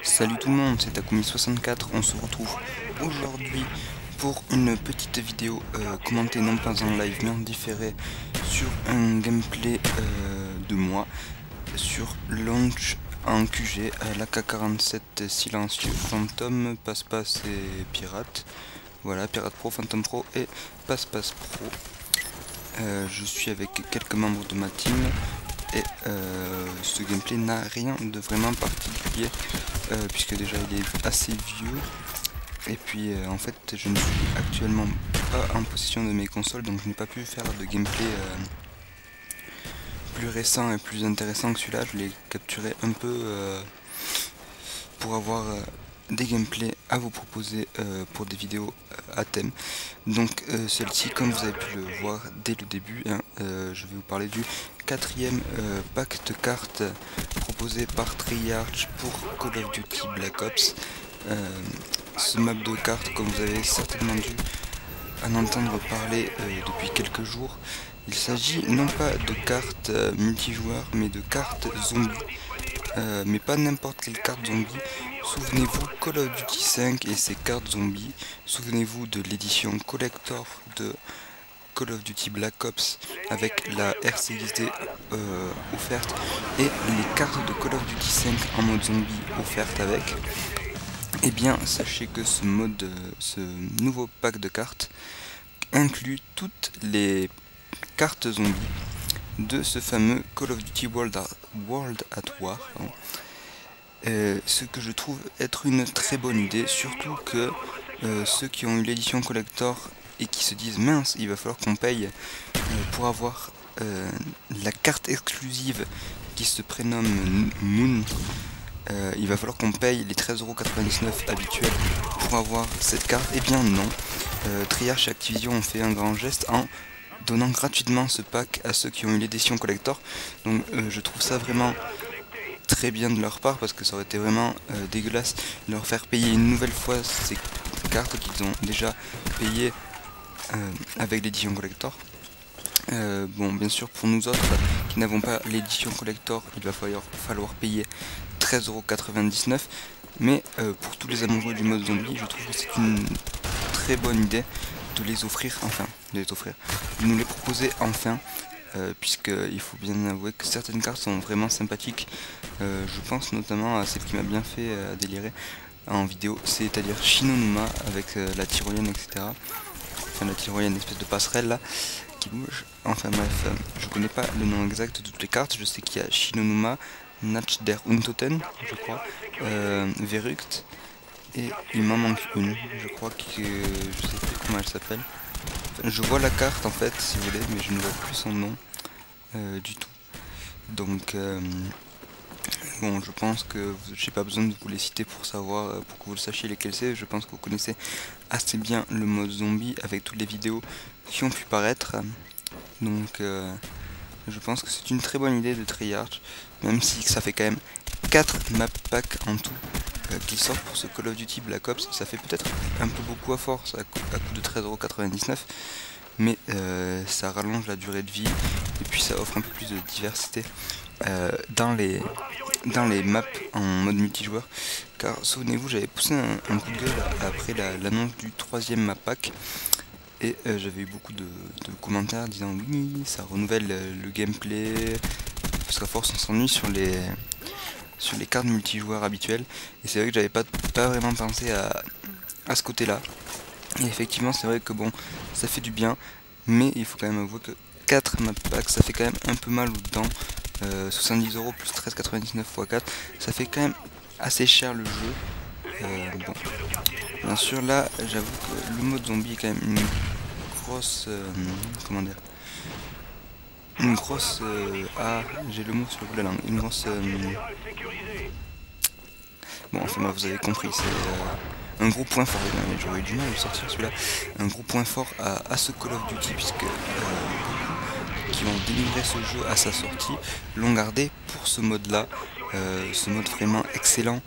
Salut tout le monde, c'est Takumi64, on se retrouve aujourd'hui pour une petite vidéo commentée non pas en live mais en différé sur un gameplay de moi sur launch en QG à l'AK-47 silencieux, Phantom, Passe-Passe et Pirate. Voilà, Pirate Pro, Phantom Pro et Passe-Passe Pro. Je suis avec quelques membres de ma team. Et ce gameplay n'a rien de vraiment particulier puisque déjà il est assez vieux. Et puis en fait je ne suis actuellement pas en possession de mes consoles, donc je n'ai pas pu faire de gameplay plus récent et plus intéressant que celui-là. Je l'ai capturé un peu pour avoir des gameplays à vous proposer pour des vidéos à thème. Donc celle-ci, comme vous avez pu le voir dès le début, hein, je vais vous parler du quatrième pack de cartes proposé par Treyarch pour Call of Duty Black Ops. Ce map de cartes, comme vous avez certainement dû en entendre parler depuis quelques jours, il s'agit non pas de cartes multijoueurs mais de cartes zombies. Mais pas n'importe quelle carte zombie. Souvenez-vous Call of Duty 5 et ses cartes zombies. Souvenez-vous de l'édition collector de Call of Duty Black Ops avec la RCXD offerte et les cartes de Call of Duty 5 en mode zombie offertes avec. Et bien sachez que ce nouveau pack de cartes inclut toutes les cartes zombies de ce fameux Call of Duty World at War. Ce que je trouve être une très bonne idée, surtout que ceux qui ont eu l'édition collector et qui se disent mince, il va falloir qu'on paye pour avoir la carte exclusive qui se prénomme Moon. Il va falloir qu'on paye les 13,99€ habituels pour avoir cette carte. Et bien non, Treyarch et Activision ont fait un grand geste en donnant gratuitement ce pack à ceux qui ont eu l'édition collector. Donc je trouve ça vraiment très bien de leur part, parce que ça aurait été vraiment dégueulasse de leur faire payer une nouvelle fois ces cartes qu'ils ont déjà payées avec l'édition collector. Bon, bien sûr, pour nous autres qui n'avons pas l'édition collector, il va falloir payer 13,99€, mais pour tous les amoureux du mode zombie, je trouve que c'est une très bonne idée de les offrir, enfin, de nous les proposer enfin, puisqu'il faut bien avouer que certaines cartes sont vraiment sympathiques. Je pense notamment à celle qui m'a bien fait délirer en vidéo, c'est-à-dire Shinonuma avec la tyrolienne, etc. Enfin, la tyrolienne, espèce de passerelle là qui bouge. Enfin bref, je connais pas le nom exact de toutes les cartes. Je sais qu'il y a Shinonuma, Nach der Untoten, je crois, Verrucht, et il m'en manque une, je crois que je sais plus comment elle s'appelle. Enfin, je vois la carte en fait, si vous voulez, mais je ne vois plus son nom du tout. Donc bon, je pense que j'ai pas besoin de vous les citer pour savoir, pour que vous le sachiez lesquels c'est. Je pense que vous connaissez assez bien le mode zombie avec toutes les vidéos qui ont pu paraître. Donc je pense que c'est une très bonne idée de Treyarch, même si ça fait quand même 4 map packs en tout qui sortent pour ce Call of Duty Black Ops. Ça fait peut-être un peu beaucoup à force à coût de 13,99€, mais ça rallonge la durée de vie et puis ça offre un peu plus de diversité dans les maps en mode multijoueur. Car souvenez-vous, j'avais poussé un coup de gueule après l'annonce du 3e map pack. Et j'avais eu beaucoup de commentaires disant oui, ça renouvelle le gameplay, parce qu'à force on s'ennuie sur les cartes multijoueurs habituelles. Et c'est vrai que j'avais pas vraiment pensé à ce côté là. Et effectivement c'est vrai que bon, ça fait du bien, mais il faut quand même avouer que 4 map packs ça fait quand même un peu mal aux dents. 70€ plus 13,99€ x 4, ça fait quand même assez cher le jeu. Bon, bien sûr là j'avoue que le mode zombie est quand même une grosse comment dire, une grosse j'ai le mot sur le bout de la langue, une grosse bon, enfin moi vous avez compris, c'est un gros point fort. J'aurais eu du mal à le sortir celui-là. Un gros point fort à ce Call of Duty, puisque qui ont délivré ce jeu à sa sortie l'ont gardé pour ce mode là, ce mode vraiment excellent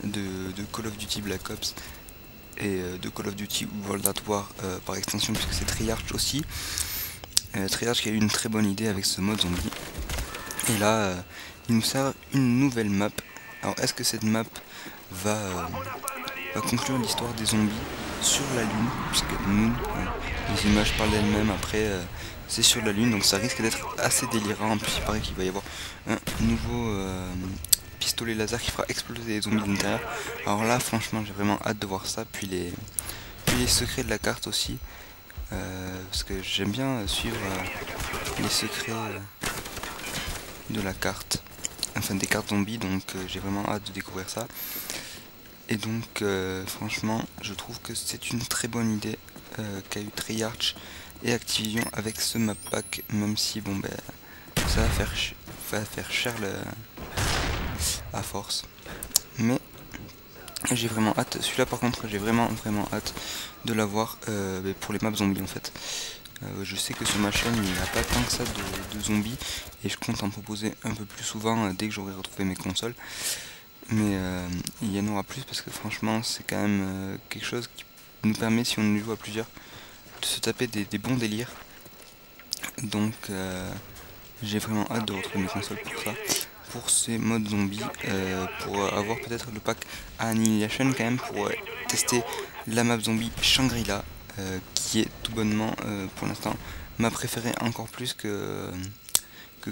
de Call of Duty Black Ops et de Call of Duty World at War par extension, puisque c'est Treyarch aussi. Treyarch qui a eu une très bonne idée avec ce mode zombie. Et là, il nous sert une nouvelle map Alors est-ce que cette map va conclure l'histoire des zombies sur la lune, puisque Moon, les images parlent d'elles-mêmes, après c'est sur la lune, donc ça risque d'être assez délirant. En plus il paraît qu'il va y avoir un nouveau pistolet laser qui fera exploser les zombies de l'intérieur. Alors là franchement j'ai vraiment hâte de voir ça, puis les secrets de la carte aussi, parce que j'aime bien suivre les secrets de la carte, enfin des cartes zombies, donc j'ai vraiment hâte de découvrir ça. Et donc franchement je trouve que c'est une très bonne idée qu'a eu Treyarch et Activision avec ce map pack, même si bon ben ça va faire cher à force, mais j'ai vraiment hâte. Celui-là par contre j'ai vraiment hâte de l'avoir pour les maps zombies en fait. Je sais que sur ma chaîne il n'y a pas tant que ça de zombies et je compte en proposer un peu plus souvent dès que j'aurai retrouvé mes consoles. Mais il y en aura plus parce que franchement c'est quand même quelque chose qui nous permet, si on y joue à plusieurs, de se taper des bons délires. Donc j'ai vraiment hâte de retrouver mes consoles pour ça, pour ces modes zombies, pour avoir peut-être le pack Annihilation quand même, pour tester la map zombie Shangri-La, qui est tout bonnement pour l'instant ma préférée, encore plus que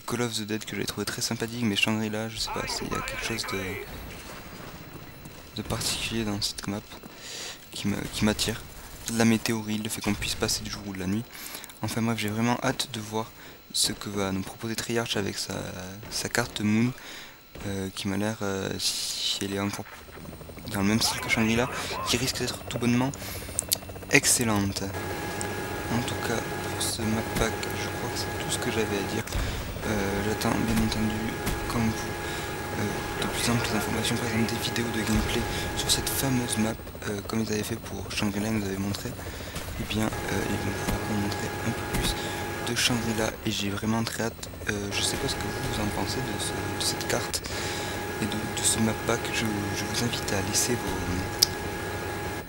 Call of the Dead, que j'avais trouvé très sympathique, mais Shangri-La, je sais pas, il y a quelque chose de particulier dans cette map qui m'attire. La météorite, le fait qu'on puisse passer du jour ou de la nuit. Enfin bref, j'ai vraiment hâte de voir ce que va nous proposer Treyarch avec sa carte Moon, qui m'a l'air, si elle est encore dans le même style que Shangri-La, qui risque d'être tout bonnement excellente. En tout cas, pour ce map pack, je crois que c'est tout ce que j'avais à dire. J'attends bien entendu, comme vous, de plus amples informations, par exemple des vidéos de gameplay sur cette fameuse map, comme ils avaient fait pour Shangri-La, ils nous avaient montré. Et bien, ils vont pouvoir nous montrer un peu plus de Shangri-La et j'ai vraiment très hâte. Je sais pas ce que vous en pensez de cette carte et de ce map pack. Je vous invite à laisser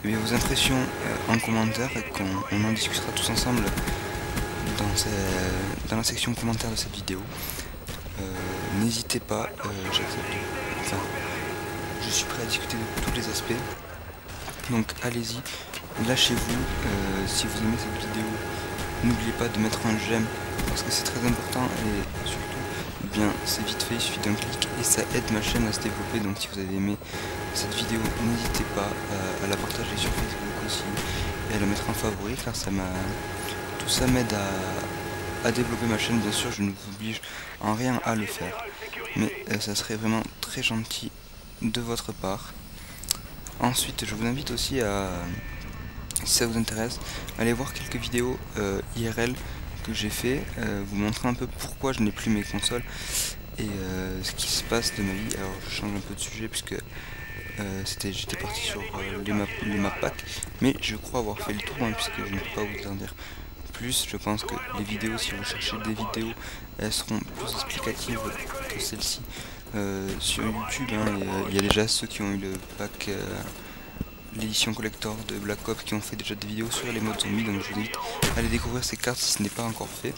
vos impressions en commentaire et qu'on en discutera tous ensemble dans la section commentaires de cette vidéo. N'hésitez pas, je suis prêt à discuter de tous les aspects, donc allez-y, lâchez-vous. Si vous aimez cette vidéo, n'oubliez pas de mettre un j'aime parce que c'est très important, et surtout, eh bien c'est vite fait, il suffit d'un clic et ça aide ma chaîne à se développer. Donc si vous avez aimé cette vidéo, n'hésitez pas à la partager sur Facebook aussi et à la mettre en favori, car tout ça m'aide à développer ma chaîne. Bien sûr, je ne vous oblige en rien à le faire, mais ça serait vraiment très gentil de votre part. Ensuite, je vous invite aussi à, si ça vous intéresse, allez voir quelques vidéos IRL que j'ai fait, vous montrer un peu pourquoi je n'ai plus mes consoles et ce qui se passe de ma vie. Alors je change un peu de sujet puisque j'étais parti sur les map packs, mais je crois avoir fait le tour, puisque je ne peux pas vous en dire plus. Je pense que les vidéos, si vous cherchez des vidéos, elles seront plus explicatives que celle-ci sur YouTube. Il y a déjà ceux qui ont eu le pack l'édition collector de Black Ops qui ont fait déjà des vidéos sur les modes zombies, donc je vous invite à aller découvrir ces cartes si ce n'est pas encore fait.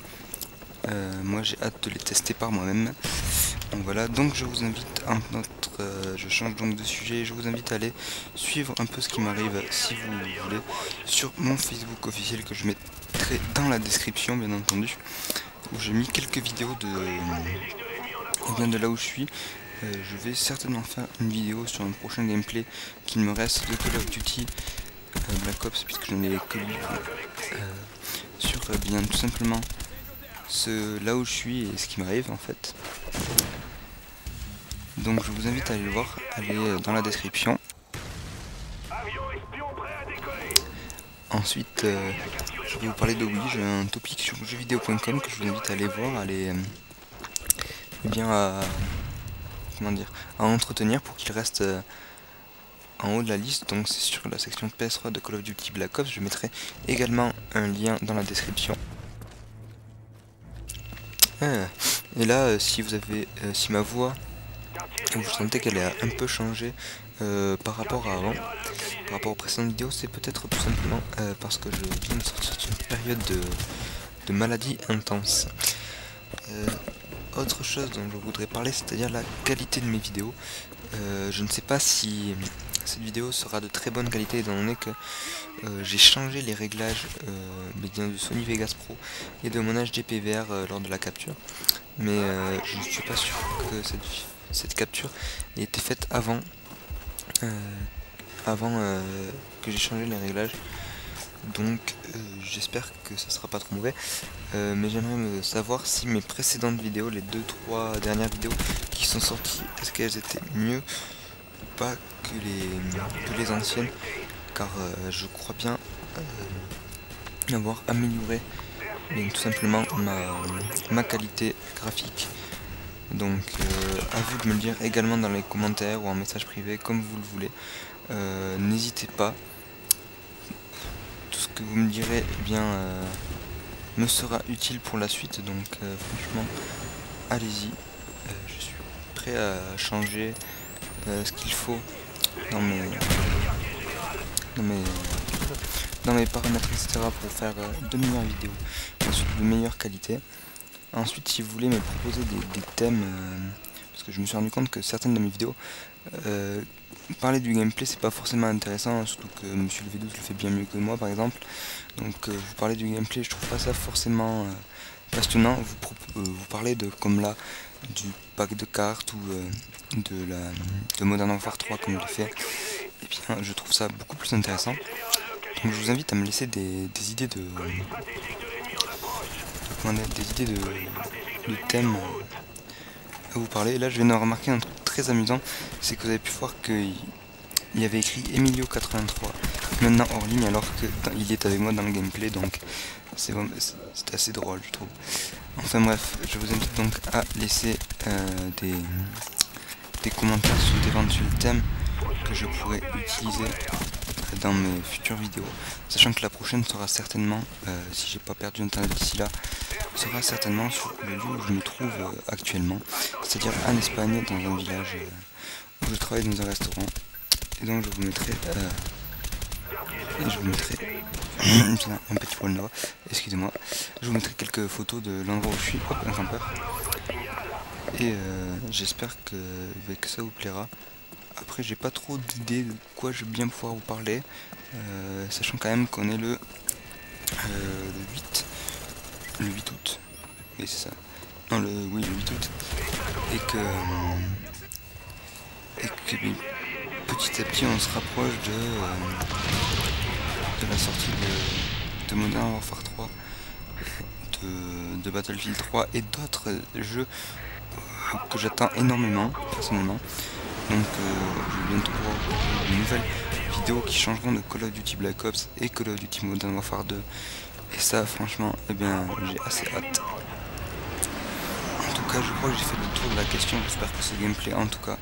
Moi j'ai hâte de les tester par moi-même. Donc voilà, donc je vous invite je change donc de sujet, je vous invite à aller suivre un peu ce qui m'arrive, si vous voulez, sur mon Facebook officiel que je mettrai dans la description bien entendu, où j'ai mis quelques vidéos de là où je suis. Je vais certainement faire une vidéo sur un prochain gameplay qu'il me reste de Call of Duty Black Ops, puisque je n'ai que lui, sur bien tout simplement là où je suis et ce qui m'arrive en fait. Donc je vous invite à aller le voir, aller dans la description. Ensuite je vais vous parler de j'ai un topic sur jeuxvideo.com que je vous invite à aller voir, à entretenir pour qu'il reste en haut de la liste. Donc c'est sur la section PS3 de Call of Duty Black Ops. Je mettrai également un lien dans la description. Et là, si ma voix, vous sentez qu'elle a un peu changé par rapport à avant, par rapport aux précédentes vidéos, c'est peut-être tout simplement parce que je viens de sortir d'une période de maladie intense. Autre chose dont je voudrais parler, c'est-à-dire la qualité de mes vidéos. Je ne sais pas si cette vidéo sera de très bonne qualité étant donné que j'ai changé les réglages de Sony Vegas Pro et de mon HDPVR lors de la capture, mais je ne suis pas sûr que cette capture ait été faite avant que j'ai changé les réglages, donc j'espère que ça sera pas trop mauvais. Mais j'aimerais savoir si mes précédentes vidéos, les 2-3 dernières vidéos qui sont sorties, est-ce qu'elles étaient mieux ou pas que les anciennes, car je crois bien avoir amélioré tout simplement ma qualité graphique. Donc à vous de me le dire également dans les commentaires ou en message privé, comme vous le voulez. N'hésitez pas, tout ce que vous me direz me sera utile pour la suite, donc franchement allez-y, je suis prêt à changer ce qu'il faut dans mes paramètres, etc. pour faire de meilleures vidéos, ensuite de meilleure qualité. Ensuite, si vous voulez me proposer des thèmes, parce que je me suis rendu compte que certaines de mes vidéos, parler du gameplay c'est pas forcément intéressant, surtout que Monsieur le V12 le fait bien mieux que moi par exemple. Donc vous parlez du gameplay, je trouve pas ça forcément passionnant. Vous parlez de, comme là, du pack de cartes ou de Modern Warfare 3 comme je l'ai fait, et bien je trouve ça beaucoup plus intéressant. Donc je vous invite à me laisser des idées de thèmes à vous parler. Et là je viens de remarquer un truc très amusant, c'est que vous avez pu voir qu'il y avait écrit Emilio83 maintenant hors ligne alors qu'il est avec moi dans le gameplay, donc c'est assez drôle je trouve. Enfin bref, je vous invite donc à laisser des commentaires sur d'éventuels thèmes que je pourrais utiliser dans mes futures vidéos, sachant que la prochaine sera certainement, si j'ai pas perdu internet d'ici là, sera certainement sur le lieu où je me trouve actuellement, c'est-à-dire en Espagne, dans un village où je travaille dans un restaurant. Et donc je vous mettrai un petit poil là, excusez-moi, je vous mettrai quelques photos de l'endroit où je suis, hop, un campeur, et j'espère que ça vous plaira. Après j'ai pas trop d'idées de quoi je vais bien pouvoir vous parler, sachant quand même qu'on est le 8 août, oui c'est ça, non le 8 août, et que petit à petit on se rapproche de la sortie de Modern Warfare 3, de Battlefield 3 et d'autres jeux que j'attends énormément personnellement. Donc je vais bientôt pouvoir vous proposer de nouvelles vidéos qui changeront de Call of Duty Black Ops et Call of Duty Modern Warfare 2. Et ça franchement, eh bien j'ai assez hâte. En tout cas je crois que j'ai fait le tour de la question, j'espère que ce gameplay en tout cas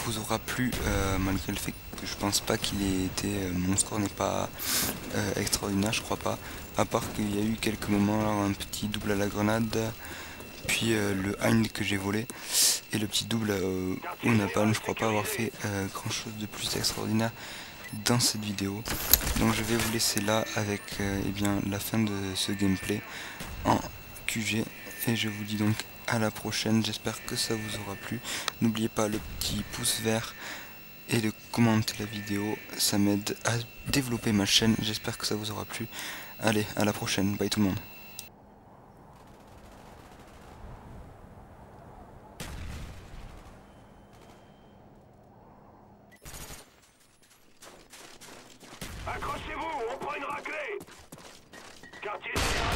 vous aura plu, malgré le fait que je pense pas qu'il ait été, mon score n'est pas extraordinaire, je crois pas, à part qu'il y a eu quelques moments là, un petit double à la grenade, puis le Hind que j'ai volé, et le petit double au napalm. Je crois pas avoir fait grand chose de plus extraordinaire dans cette vidéo, donc je vais vous laisser là avec la fin de ce gameplay en QG, et je vous dis donc à la prochaine, j'espère que ça vous aura plu. N'oubliez pas le petit pouce vert et de commenter la vidéo, ça m'aide à développer ma chaîne, j'espère que ça vous aura plu. Allez, à la prochaine, bye tout le monde. Accrochez-vous, on prend une raclée. Quartier général.